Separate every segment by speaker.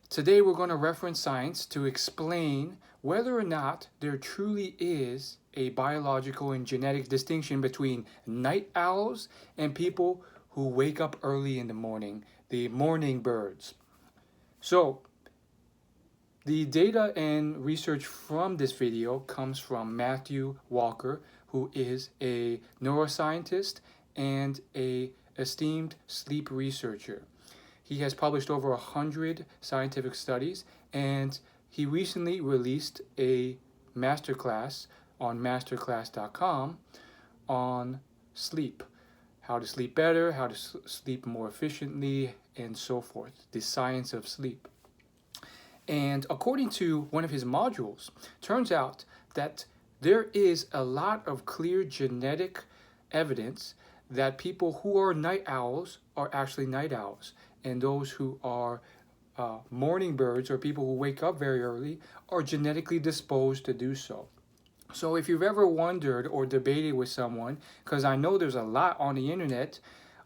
Speaker 1: Today we're going to reference science to explain whether or not there truly is a biological and genetic distinction between night owls and people who wake up early in the morning, the morning birds. So, the data and research from this video comes from Matthew Walker, who is a neuroscientist and a esteemed sleep researcher. He has published over 100 scientific studies, and he recently released a masterclass on masterclass.com on sleep. How to sleep better, how to sleep more efficiently, and so forth. The science of sleep. And according to one of his modules, turns out that there is a lot of clear genetic evidence that people who are night owls are actually night owls, and those who are morning birds or people who wake up very early are genetically disposed to do so. So if you've ever wondered or debated with someone, because I know there's a lot on the internet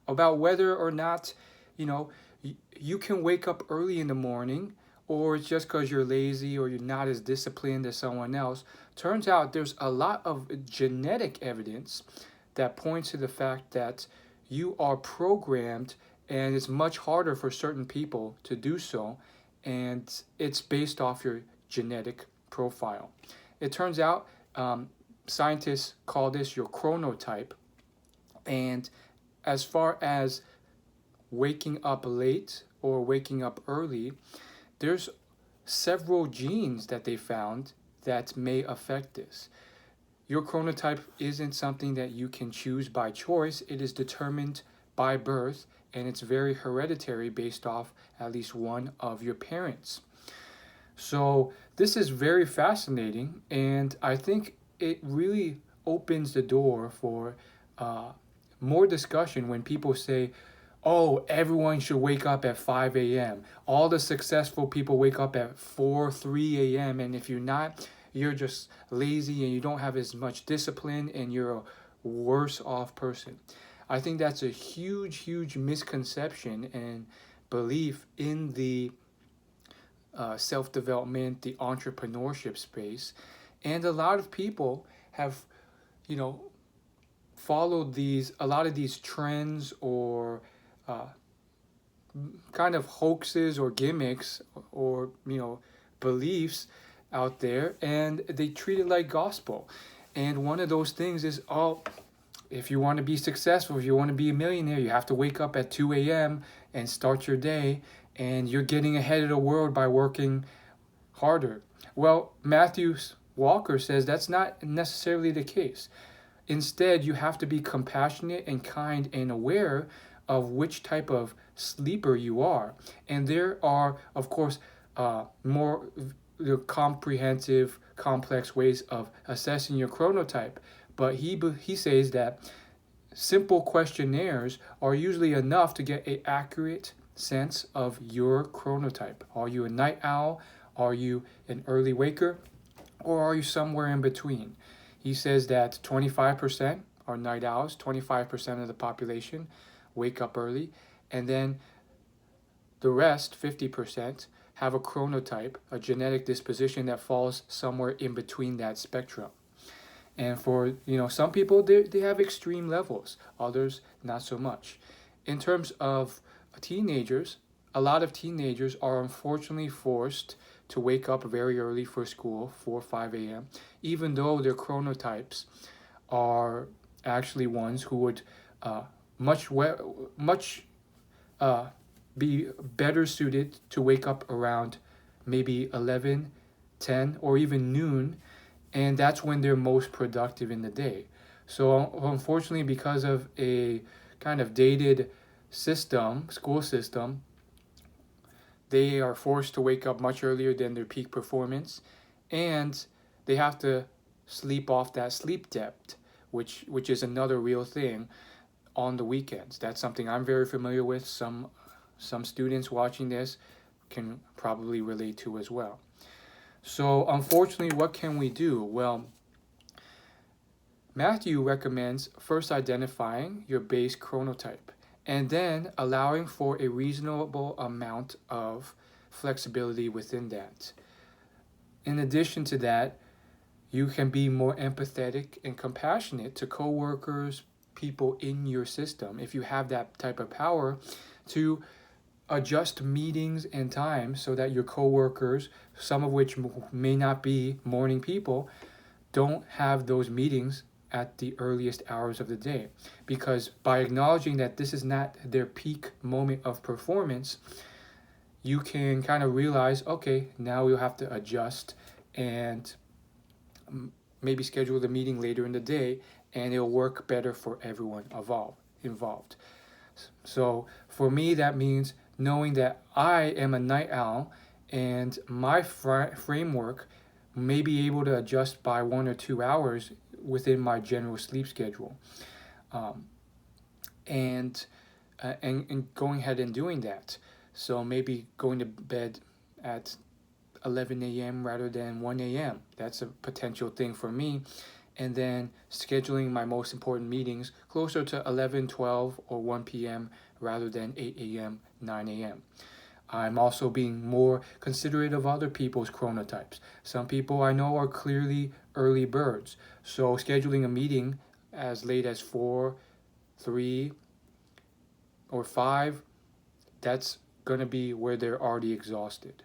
Speaker 1: about whether or not, you know, you can wake up early in the morning, or it's just because you're lazy or you're not as disciplined as someone else. Turns out there's a lot of genetic evidence that points to the fact that you are programmed, and it's much harder for certain people to do so, and it's based off your genetic profile. It turns out scientists call this your chronotype, and as far as waking up late or waking up early, there's several genes that they found that may affect this. Your chronotype isn't something that you can choose by choice. It is determined by birth, and it's very hereditary based off at least one of your parents. So this is very fascinating, and I think it really opens the door for more discussion when people say, oh, everyone should wake up at 5 a.m. All the successful people wake up at 3 a.m. And if you're not, you're just lazy and you don't have as much discipline and you're a worse off person. I think that's a huge, huge misconception and belief in the self-development, the entrepreneurship space. And a lot of people have, you know, followed a lot of these trends or kind of hoaxes or gimmicks or beliefs out there, and they treat it like gospel. And one of those things is, oh, if you want to be successful, if you want to be a millionaire, you have to wake up at 2 a.m. and start your day, and you're getting ahead of the world by working harder. Well, Matthew Walker says that's not necessarily the case. Instead, you have to be compassionate and kind and aware of which type of sleeper you are. And there are, of course, more comprehensive, complex ways of assessing your chronotype. But he says that simple questionnaires are usually enough to get an accurate sense of your chronotype. Are you a night owl? Are you an early waker? Or are you somewhere in between? He says that 25% are night owls, 25% of the population wake up early, and then the rest, 50%, have a chronotype, a genetic disposition that falls somewhere in between that spectrum. And for some people, they have extreme levels, others not so much. In terms of teenagers, a lot of teenagers are unfortunately forced to wake up very early for school, 4 or 5 a.m., even though their chronotypes are actually ones who would be better suited to wake up around maybe 11, 10, or even noon, and that's when they're most productive in the day. So unfortunately, because of a kind of dated school system, they are forced to wake up much earlier than their peak performance, and they have to sleep off that sleep debt, which is another real thing on the weekends. That's something I'm very familiar with. Some students watching this can probably relate to as well. So unfortunately, what can we do? Well, Matthew recommends first identifying your base chronotype and then allowing for a reasonable amount of flexibility within that. In addition to that, you can be more empathetic and compassionate to coworkers, people in your system, if you have that type of power to adjust meetings and times so that your coworkers, some of which may not be morning people, don't have those meetings at the earliest hours of the day. Because by acknowledging that this is not their peak moment of performance, you can kind of realize, okay, now we'll have to adjust and maybe schedule the meeting later in the day, and it'll work better for everyone involved. So for me, that means knowing that I am a night owl and my framework may be able to adjust by 1 or 2 hours within my general sleep schedule. Um, and going ahead and doing that. So maybe going to bed at 11 a.m. rather than 1 a.m. That's a potential thing for me. And then scheduling my most important meetings closer to 11, 12, or 1 p.m. rather than 8 a.m., 9 a.m. I'm also being more considerate of other people's chronotypes. Some people I know are clearly early birds. So scheduling a meeting as late as 4, 3, or 5, that's going to be where they're already exhausted.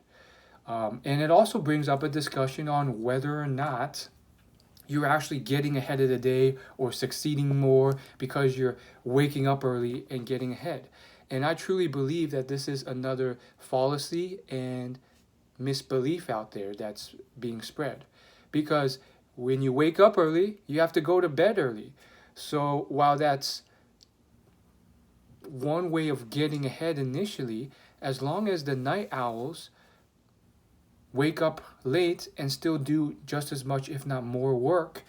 Speaker 1: And it also brings up a discussion on whether or not you're actually getting ahead of the day or succeeding more because you're waking up early and getting ahead. And I truly believe that this is another fallacy and misbelief out there that's being spread. Because when you wake up early, you have to go to bed early. So while that's one way of getting ahead initially, as long as the night owls wake up late and still do just as much, if not more, work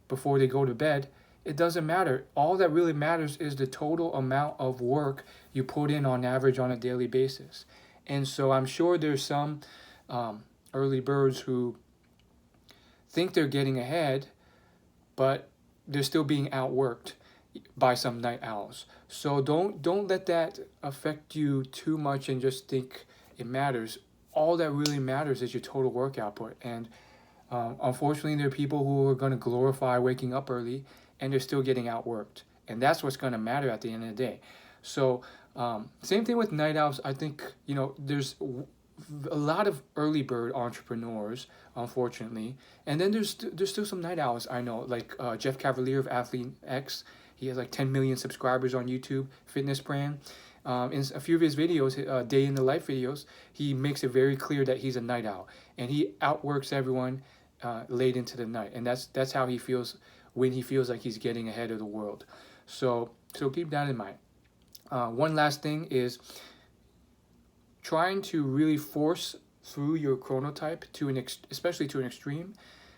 Speaker 1: before they go to bed, it doesn't matter. All that really matters is the total amount of work you put in on average on a daily basis. And so I'm sure there's some early birds who think they're getting ahead, but they're still being outworked by some night owls. So don't let that affect you too much and just think it matters. All that really matters is your total work output. And unfortunately, there are people who are going to glorify waking up early and they're still getting outworked. And that's what's going to matter at the end of the day. So same thing with night owls. I think, there's a lot of early bird entrepreneurs, unfortunately. And then there's still some night owls I know, like Jeff Cavalier of Athlete X. He has like 10 million subscribers on YouTube, fitness brand. In a few of his videos, day in the life videos, he makes it very clear that he's a night owl, and he outworks everyone late into the night, and that's how he feels when he feels like he's getting ahead of the world. So keep that in mind. One last thing is trying to really force through your chronotype to especially to an extreme,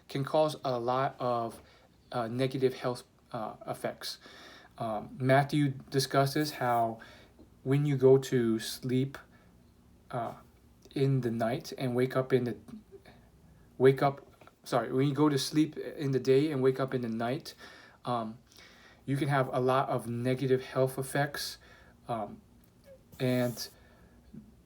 Speaker 1: can cause a lot of negative health effects. Matthew discusses how when you go to sleep in the night and when you go to sleep in the day and wake up in the night, you can have a lot of negative health effects. And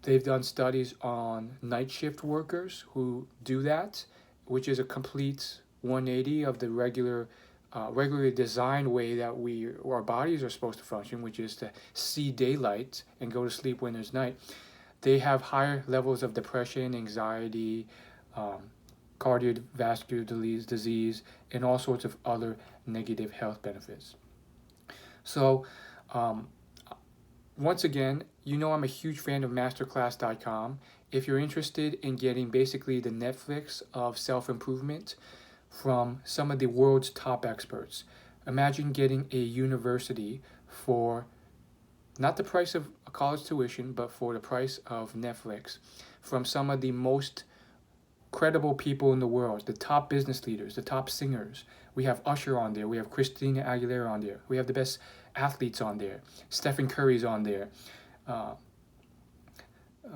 Speaker 1: they've done studies on night shift workers who do that, which is a complete 180 of the regularly designed way that our bodies are supposed to function, which is to see daylight and go to sleep when there's night. They have higher levels of depression, anxiety, cardiovascular disease, and all sorts of other negative health benefits. So once again, I'm a huge fan of masterclass.com. If you're interested in getting basically the Netflix of self-improvement from some of the world's top experts, imagine getting a university for not the price of a college tuition, but for the price of Netflix from some of the most credible people in the world, the top business leaders, the top singers. We have Usher on there. We have Christina Aguilera on there. We have the best athletes on there. Stephen Curry's on there.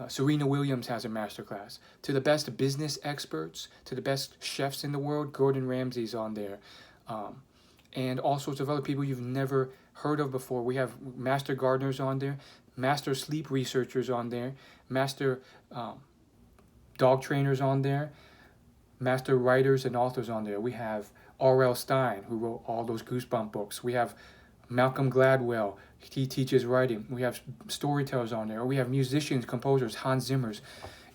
Speaker 1: Serena Williams has a masterclass. To the best business experts, to the best chefs in the world, Gordon Ramsay's on there. And all sorts of other people you've never heard of before. We have master gardeners on there, master sleep researchers on there, master dog trainers on there, master writers and authors on there. We have R.L. Stein, who wrote all those Goosebump books. We have Malcolm Gladwell. He teaches writing. We have storytellers on there. We have musicians, composers, Hans Zimmer's.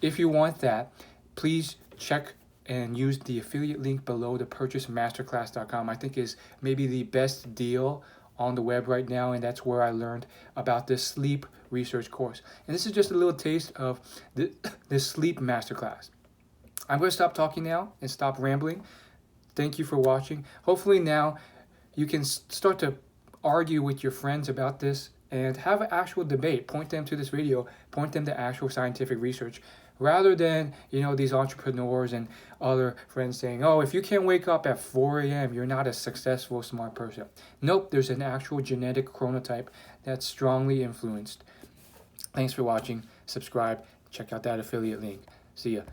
Speaker 1: If you want that, please check and use the affiliate link below to purchase masterclass.com. I think is maybe the best deal on the web right now, and that's where I learned about this sleep research course. And this is just a little taste of this sleep masterclass. I'm going to stop talking now and stop rambling. Thank you for watching. Hopefully now you can start to argue with your friends about this and have an actual debate. Point them to this video, point them to actual scientific research, rather than, these entrepreneurs and other friends saying, oh, if you can't wake up at 4 a.m., you're not a successful, smart person. Nope, there's an actual genetic chronotype that's strongly influenced. Thanks for watching. Subscribe. Check out that affiliate link. See ya.